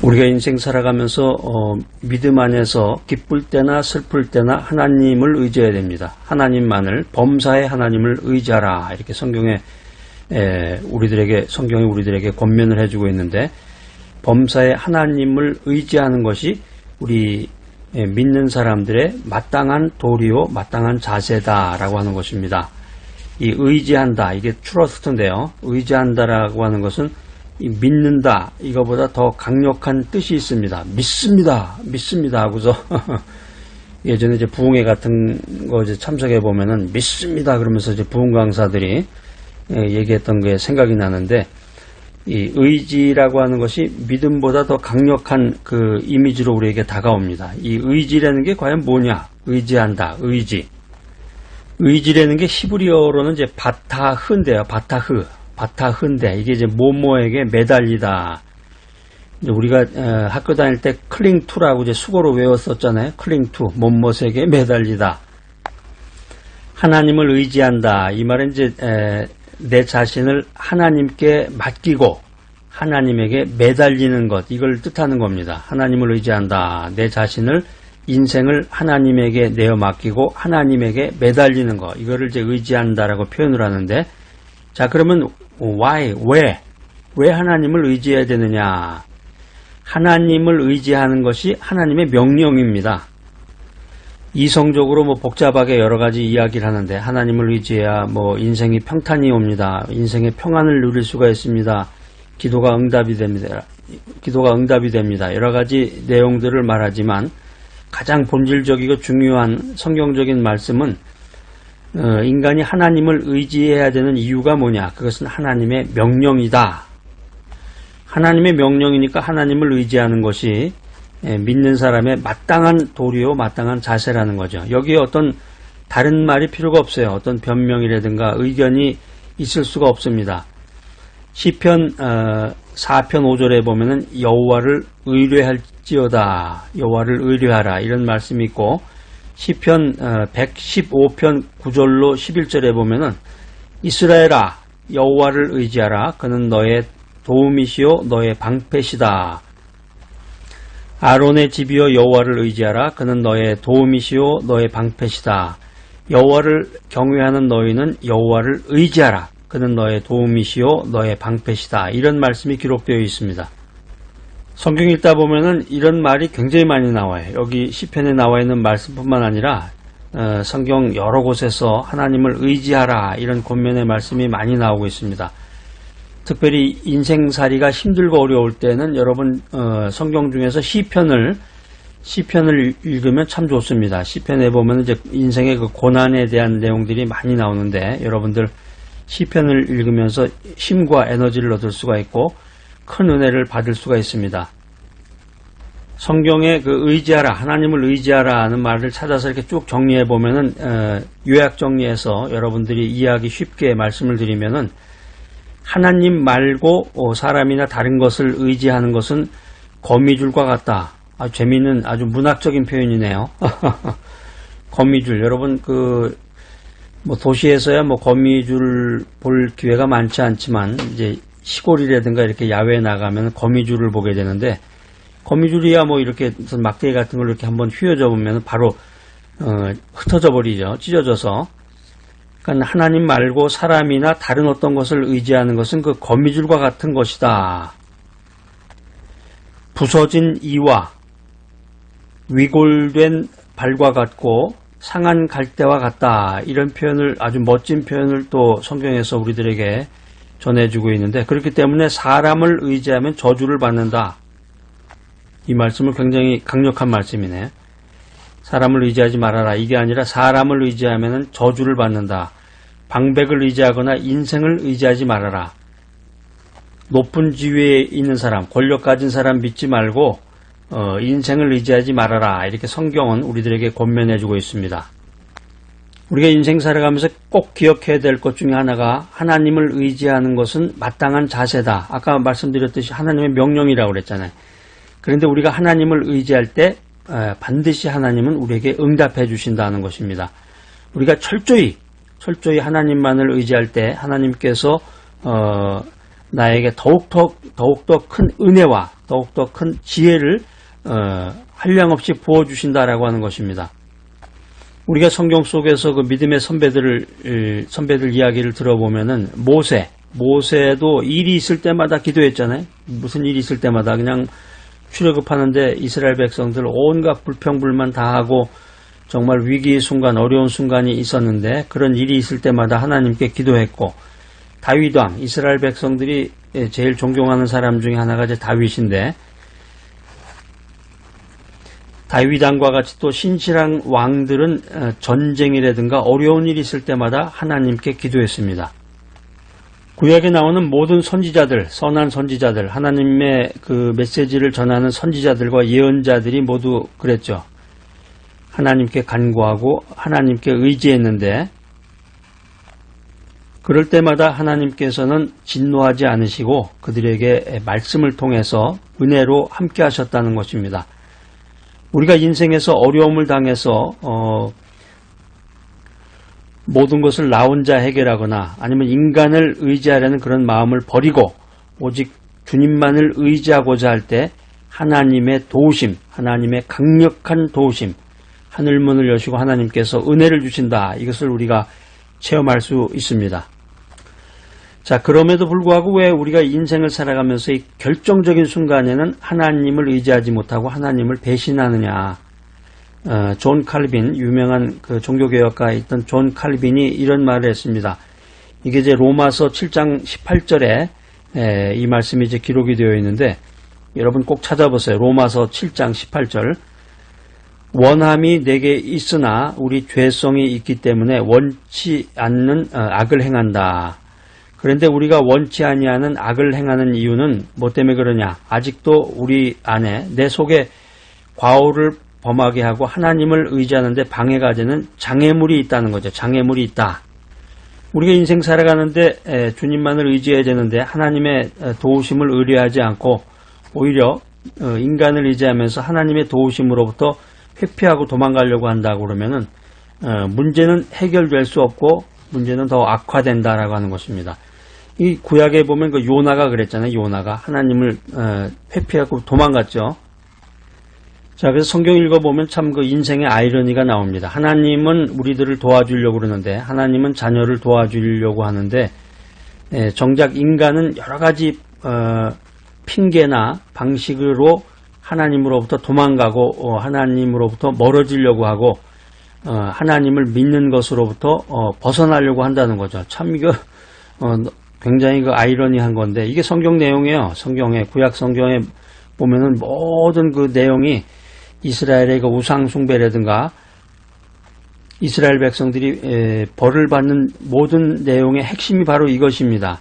우리가 인생 살아가면서 믿음 안에서 기쁠 때나 슬플 때나 하나님을 의지해야 됩니다. 하나님만을, 범사의 하나님을 의지하라, 이렇게 성경이 우리들에게 권면을 해주고 있는데, 범사의 하나님을 의지하는 것이 우리 믿는 사람들의 마땅한 도리요, 마땅한 자세다라고 하는 것입니다. 이 의지한다, 이게 트러스트인데요. 의지한다라고 하는 것은 이 믿는다, 이거보다 더 강력한 뜻이 있습니다. 믿습니다 하고서 예전에 이제 부흥회 같은 거 이제 참석해 보면은 믿습니다 그러면서 이제 부흥 강사들이 얘기했던 게 생각이 나는데, 이 의지라고 하는 것이 믿음보다 더 강력한 그 이미지로 우리에게 다가옵니다. 이 의지라는 게 과연 뭐냐? 의지한다, 의지. 의지라는 게 히브리어로는 이제 바타흐인데요. 바타흐인데 이게 이제 뭐뭐에게 매달리다. 이제 우리가 학교 다닐 때 클링투라고 이제 수고로 외웠었잖아요. 클링투, 뭐뭐에게 매달리다. 하나님을 의지한다. 이 말은 이제 내 자신을 하나님께 맡기고 하나님에게 매달리는 것, 이걸 뜻하는 겁니다. 하나님을 의지한다. 내 자신을, 인생을 하나님에게 내어 맡기고 하나님에게 매달리는 것, 이거를 이제 의지한다라고 표현을 하는데, 자, 그러면 why, 왜 하나님을 의지해야 되느냐? 하나님을 의지하는 것이 하나님의 명령입니다. 이성적으로 뭐 복잡하게 여러 가지 이야기를 하는데, 하나님을 의지해야 뭐 인생이 평탄이 옵니다. 인생의 평안을 누릴 수가 있습니다. 기도가 응답이 됩니다. 여러 가지 내용들을 말하지만 가장 본질적이고 중요한 성경적인 말씀은 인간이 하나님을 의지해야 되는 이유가 뭐냐? 그것은 하나님의 명령이다. 하나님의 명령이니까 하나님을 의지하는 것이 믿는 사람의 마땅한 도리요, 마땅한 자세라는 거죠. 여기에 어떤 다른 말이 필요가 없어요. 어떤 변명이라든가 의견이 있을 수가 없습니다. 시편 4편 5절에 보면은 여호와를 의뢰할지어다, 여호와를 의뢰하라, 이런 말씀이 있고, 시편 115편 9절로 11절에 보면은 이스라엘아, 여호와를 의지하라, 그는 너의 도움이시요 너의 방패시다. 아론의 집이여 여호와를 의지하라, 그는 너의 도움이시요 너의 방패시다. 여호와를 경외하는 너희는 여호와를 의지하라, 그는 너의 도움이시요 너의 방패시다. 이런 말씀이 기록되어 있습니다. 성경 읽다 보면은 이런 말이 굉장히 많이 나와요. 여기 시편에 나와 있는 말씀뿐만 아니라 성경 여러 곳에서 하나님을 의지하라, 이런 권면의 말씀이 많이 나오고 있습니다. 특별히 인생살이가 힘들고 어려울 때는 여러분 성경 중에서 시편을 읽으면 참 좋습니다. 시편에 보면 이제 인생의 그 고난에 대한 내용들이 많이 나오는데, 여러분들 시편을 읽으면서 힘과 에너지를 얻을 수가 있고 큰 은혜를 받을 수가 있습니다. 성경에 그 의지하라, 하나님을 의지하라 하는 말을 찾아서 이렇게 쭉 정리해 보면은 요약 정리해서 여러분들이 이해하기 쉽게 말씀을 드리면은, 하나님 말고 사람이나 다른 것을 의지하는 것은 거미줄과 같다. 아주 재미있는, 아주 문학적인 표현이네요. 거미줄, 여러분 뭐 도시에서야 뭐 거미줄 볼 기회가 많지 않지만 이제 시골이라든가 이렇게 야외에 나가면 거미줄을 보게 되는데, 거미줄이야 뭐 이렇게 무슨 막대기 같은 걸 이렇게 한번 휘어져 보면 바로 흩어져 버리죠. 찢어져서. 그러니까 하나님 말고 사람이나 다른 어떤 것을 의지하는 것은 그 거미줄과 같은 것이다. 부서진 이와 위골된 발과 같고 상한 갈대와 같다. 이런 표현을, 아주 멋진 표현을 또 성경에서 우리들에게 전해주고 있는데, 그렇기 때문에 사람을 의지하면 저주를 받는다. 이 말씀은 굉장히 강력한 말씀이네. 사람을 의지하지 말아라. 이게 아니라 사람을 의지하면 저주를 받는다. 방백을 의지하거나 인생을 의지하지 말아라. 높은 지위에 있는 사람, 권력 가진 사람 믿지 말고 인생을 의지하지 말아라. 이렇게 성경은 우리들에게 권면해주고 있습니다. 우리가 인생 살아가면서 꼭 기억해야 될 것 중에 하나가, 하나님을 의지하는 것은 마땅한 자세다. 아까 말씀드렸듯이 하나님의 명령이라고 그랬잖아요. 그런데 우리가 하나님을 의지할 때 반드시 하나님은 우리에게 응답해 주신다는 것입니다. 우리가 철저히 하나님만을 의지할 때 하나님께서 나에게 더욱더 큰 은혜와 더욱더 큰 지혜를 한량없이 부어주신다라고 하는 것입니다. 우리가 성경 속에서 그 믿음의 선배들 이야기를 들어보면은 모세도 일이 있을 때마다 기도했잖아요. 무슨 일이 있을 때마다 그냥 출애굽하는데 이스라엘 백성들 온갖 불평불만 다 하고 정말 위기의 순간, 어려운 순간이 있었는데 그런 일이 있을 때마다 하나님께 기도했고, 다윗 왕, 이스라엘 백성들이 제일 존경하는 사람 중에 하나가 이제 다윗인데, 다윗 왕과 같이 또 신실한 왕들은 전쟁이라든가 어려운 일이 있을 때마다 하나님께 기도했습니다. 구약에 나오는 모든 선지자들, 선한 선지자들, 하나님의 그 메시지를 전하는 선지자들과 예언자들이 모두 그랬죠. 하나님께 간구하고 하나님께 의지했는데, 그럴 때마다 하나님께서는 진노하지 않으시고 그들에게 말씀을 통해서 은혜로 함께 하셨다는 것입니다. 우리가 인생에서 어려움을 당해서 모든 것을 나 혼자 해결하거나 아니면 인간을 의지하려는 그런 마음을 버리고 오직 주님만을 의지하고자 할 때 하나님의 도우심, 하나님의 강력한 도우심, 하늘문을 여시고 하나님께서 은혜를 주신다. 이것을 우리가 체험할 수 있습니다. 자, 그럼에도 불구하고 왜 우리가 인생을 살아가면서 이 결정적인 순간에는 하나님을 의지하지 못하고 하나님을 배신하느냐. 존 칼빈, 유명한 그 종교개혁가에 있던 존 칼빈이 이런 말을 했습니다. 이게 이제 로마서 7장 18절에 이 말씀이 이제 기록이 되어 있는데, 여러분 꼭 찾아보세요. 로마서 7장 18절. 원함이 내게 있으나 우리 죄성이 있기 때문에 원치 않는 악을 행한다. 그런데 우리가 원치 아니하는 악을 행하는 이유는 뭐 때문에 그러냐? 아직도 우리 안에 내 속에 과오를 범하게 하고 하나님을 의지하는데 방해가 되는 장애물이 있다는 거죠. 장애물이 있다. 우리가 인생 살아가는데 주님만을 의지해야 되는데 하나님의 도우심을 의뢰하지 않고 오히려 인간을 의지하면서 하나님의 도우심으로부터 회피하고 도망가려고 한다고 그러면은 문제는 해결될 수 없고 문제는 더 악화된다라고 하는 것입니다. 이 구약에 보면 그 요나가 그랬잖아요. 요나가 하나님을 회피하고 도망갔죠. 자, 그래서 성경 읽어보면 참 그 인생의 아이러니가 나옵니다. 하나님은 우리들을 도와주려고 그러는데, 하나님은 자녀를 도와주려고 하는데, 정작 인간은 여러 가지 핑계나 방식으로 하나님으로부터 도망가고 하나님으로부터 멀어지려고 하고 하나님을 믿는 것으로부터 벗어나려고 한다는 거죠. 참 이거 굉장히 그 아이러니한 건데, 이게 성경 내용이에요. 성경에, 구약 성경에 보면은 모든 그 내용이 이스라엘의 그 우상 숭배라든가 이스라엘 백성들이 벌을 받는 모든 내용의 핵심이 바로 이것입니다.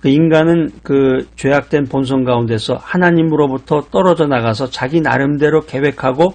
그 인간은 그 죄악된 본성 가운데서 하나님으로부터 떨어져 나가서 자기 나름대로 계획하고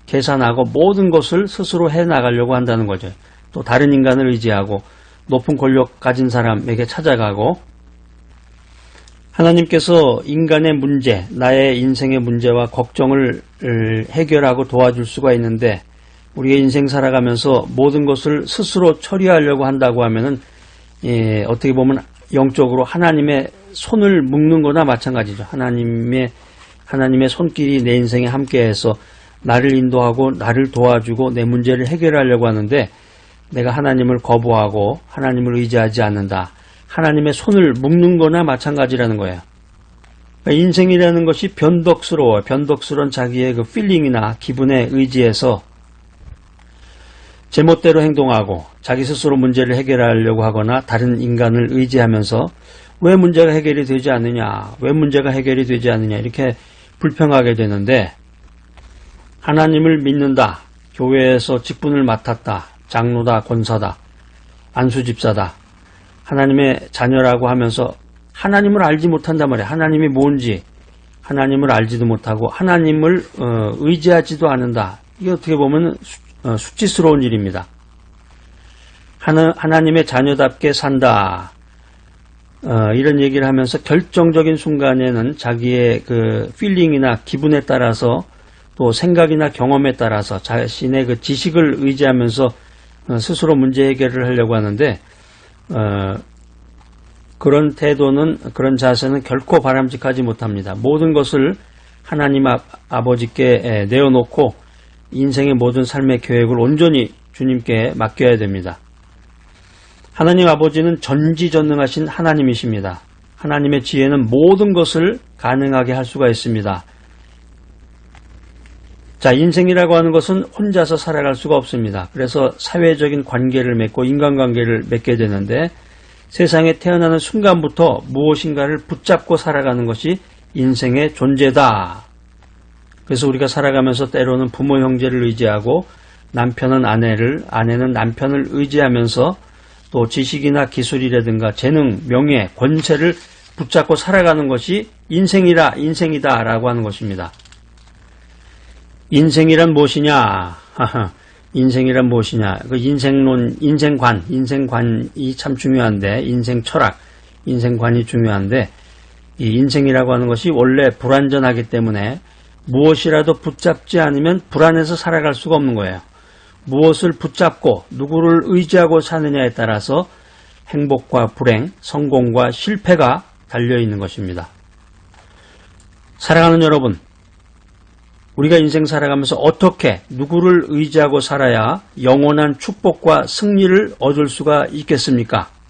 계산하고 모든 것을 스스로 해 나가려고 한다는 거죠. 또 다른 인간을 의지하고 높은 권력 가진 사람에게 찾아가고, 하나님께서 인간의 문제, 나의 인생의 문제와 걱정을 해결하고 도와줄 수가 있는데, 우리가 인생 살아가면서 모든 것을 스스로 처리하려고 한다고 하면은 어떻게 보면 영적으로 하나님의 손을 묶는 거나 마찬가지죠. 하나님의 손길이 내 인생에 함께해서 나를 인도하고 나를 도와주고 내 문제를 해결하려고 하는데, 내가 하나님을 거부하고 하나님을 의지하지 않는다. 하나님의 손을 묶는 거나 마찬가지라는 거예요. 그러니까 인생이라는 것이 변덕스러워요. 변덕스러운 자기의 그 필링이나 기분에 의지해서 제멋대로 행동하고 자기 스스로 문제를 해결하려고 하거나 다른 인간을 의지하면서 왜 문제가 해결이 되지 않느냐, 왜 문제가 해결이 되지 않느냐 이렇게 불평하게 되는데, 하나님을 믿는다, 교회에서 직분을 맡았다, 장로다, 권사다, 안수집사다, 하나님의 자녀라고 하면서 하나님을 알지 못한단 말이에요. 하나님이 뭔지 하나님을 알지도 못하고 하나님을 의지하지도 않는다. 이게 어떻게 보면 수치스러운 일입니다. 하나님의 자녀답게 산다. 이런 얘기를 하면서 결정적인 순간에는 자기의 그 필링이나 기분에 따라서 또 생각이나 경험에 따라서 자신의 그 지식을 의지하면서 스스로 문제 해결을 하려고 하는데, 그런 태도는, 그런 자세는 결코 바람직하지 못합니다. 모든 것을 하나님 아버지께 내어놓고 인생의 모든 삶의 계획을 온전히 주님께 맡겨야 됩니다. 하나님 아버지는 전지전능하신 하나님이십니다. 하나님의 지혜는 모든 것을 가능하게 할 수가 있습니다. 자, 인생이라고 하는 것은 혼자서 살아갈 수가 없습니다. 그래서 사회적인 관계를 맺고 인간관계를 맺게 되는데 세상에 태어나는 순간부터 무엇인가를 붙잡고 살아가는 것이 인생의 존재다. 그래서 우리가 살아가면서 때로는 부모 형제를 의지하고 남편은 아내는 남편을 의지하면서 또 지식이나 기술이라든가 재능, 명예, 권세를 붙잡고 살아가는 것이 인생이다라고 하는 것입니다. 인생이란 무엇이냐? 인생이란 무엇이냐? 그 인생관이 참 중요한데, 인생 철학, 인생관이 중요한데, 이 인생이라고 하는 것이 원래 불완전하기 때문에 무엇이라도 붙잡지 않으면 불안해서 살아갈 수가 없는 거예요. 무엇을 붙잡고 누구를 의지하고 사느냐에 따라서 행복과 불행, 성공과 실패가 달려있는 것입니다. 사랑하는 여러분, 우리가 인생 살아가면서 어떻게 누구를 의지하고 살아야 영원한 축복과 승리를 얻을 수가 있겠습니까?